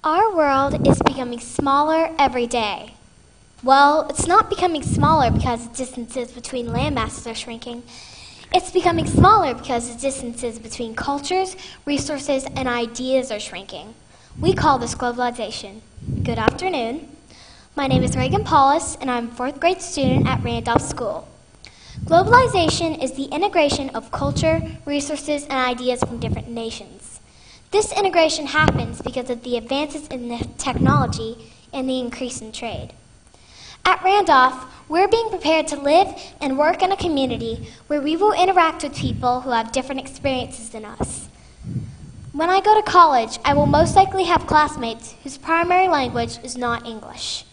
Our world is becoming smaller every day. Well, it's not becoming smaller because the distances between land masses are shrinking. It's becoming smaller because the distances between cultures, resources, and ideas are shrinking. We call this globalization. Good afternoon. My name is Reagan Paulus, and I'm a 4th grade student at Randolph School. Globalization is the integration of culture, resources, and ideas from different nations. This integration happens because of the advances in the technology and the increase in trade. At Randolph, we're being prepared to live and work in a community where we will interact with people who have different experiences than us. When I go to college, I will most likely have classmates whose primary language is not English.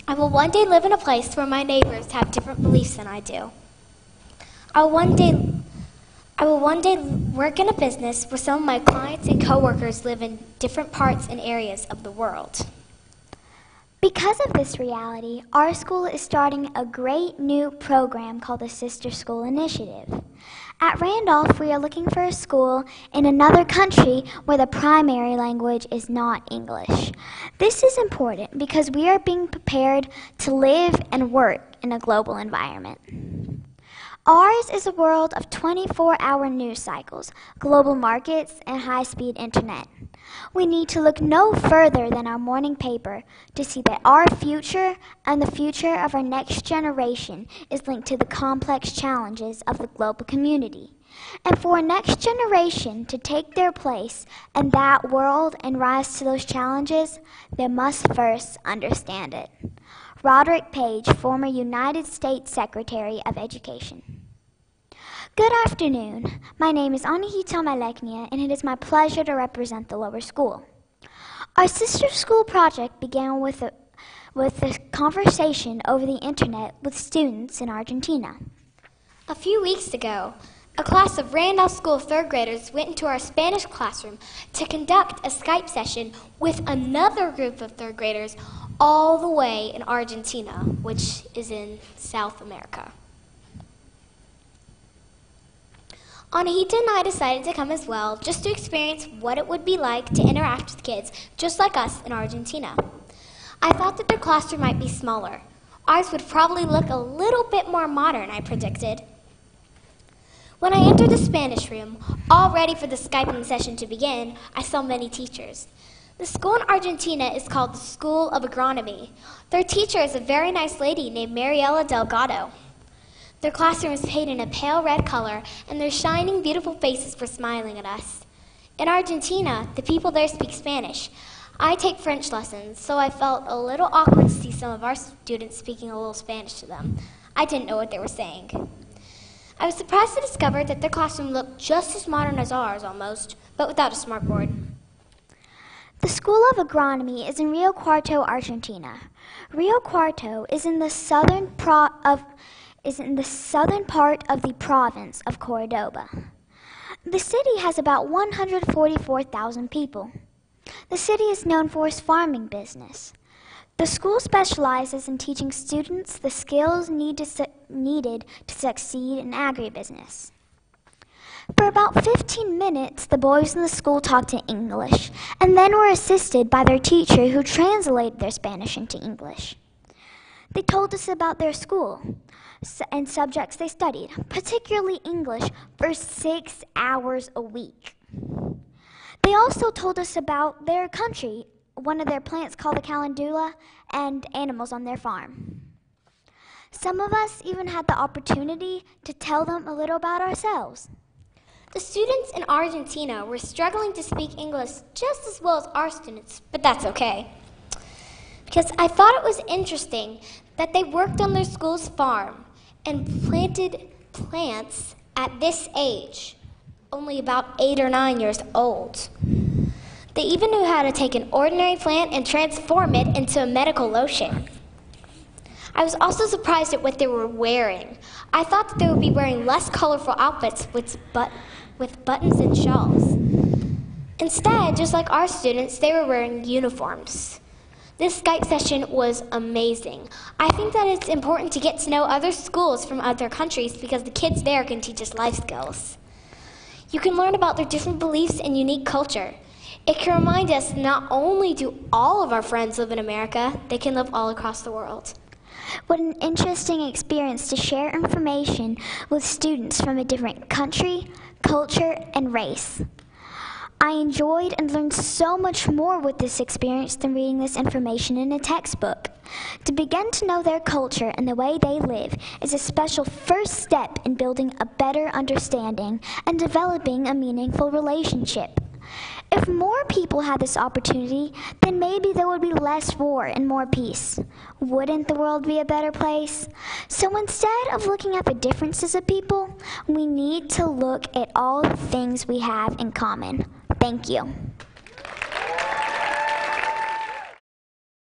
I will one day live in a place where my neighbors have different beliefs than I do. I will one day work in a business where some of my clients and coworkers live in different parts and areas of the world. Because of this reality, our school is starting a great new program called the Sister School Initiative. At Randolph, we are looking for a school in another country where the primary language is not English. This is important because we are being prepared to live and work in a global environment. Ours is a world of 24-hour news cycles, global markets, and high-speed internet. We need to look no further than our morning paper to see that our future and the future of our next generation is linked to the complex challenges of the global community. And for our next generation to take their place in that world and rise to those challenges, they must first understand it. Roderick Page, former United States Secretary of Education. Good afternoon. My name is Anahita, MALEKNIA, and it is my pleasure to represent the lower school. Our sister school project began with a conversation over the internet with students in Argentina. A few weeks ago, a class of Randolph School 3rd graders went into our Spanish classroom to conduct a Skype session with another group of 3rd graders all the way in Argentina, which is in South America. Anahita and I decided to come as well, just to experience what it would be like to interact with kids just like us in Argentina. I thought that their classroom might be smaller. Ours would probably look a little bit more modern, I predicted. When I entered the Spanish room, all ready for the Skyping session to begin, I saw many teachers. The school in Argentina is called the School of Agronomy. Their teacher is a very nice lady named Mariela Delgado. Their classroom is painted in a pale red color, and their shining, beautiful faces were smiling at us. In Argentina, the people there speak Spanish. I take French lessons, so I felt a little awkward to see some of our students speaking a little Spanish to them. I didn't know what they were saying. I was surprised to discover that their classroom looked just as modern as ours, almost, but without a smartboard. The School of Agronomy is in Rio Cuarto, Argentina. Rio Cuarto is in the southern part of the province of Cordoba. The city has about 144,000 people. The city is known for its farming business. The school specializes in teaching students the skills needed to succeed in agribusiness. For about 15 minutes, the boys in the school talked in English, and then were assisted by their teacher who translated their Spanish into English. They told us about their school and subjects they studied, particularly English, for 6 hours a week. They also told us about their country, one of their plants called the calendula, and animals on their farm. Some of us even had the opportunity to tell them a little about ourselves. The students in Argentina were struggling to speak English just as well as our students, but that's okay. Because I thought it was interesting that they worked on their school's farm and planted plants at this age, only about 8 or 9 years old. They even knew how to take an ordinary plant and transform it into a medical lotion. I was also surprised at what they were wearing. I thought that they would be wearing less colorful outfits with buttons and shawls. Instead, just like our students, they were wearing uniforms. This Skype session was amazing. I think that it's important to get to know other schools from other countries because the kids there can teach us life skills. You can learn about their different beliefs and unique culture. It can remind us not only do all of our friends live in America, they can live all across the world. What an interesting experience to share information with students from a different country, culture, and race. I enjoyed and learned so much more with this experience than reading this information in a textbook. To begin to know their culture and the way they live is a special first step in building a better understanding and developing a meaningful relationship. If more people had this opportunity, then maybe there would be less war and more peace. Wouldn't the world be a better place? So instead of looking at the differences of people, we need to look at all the things we have in common. Thank you.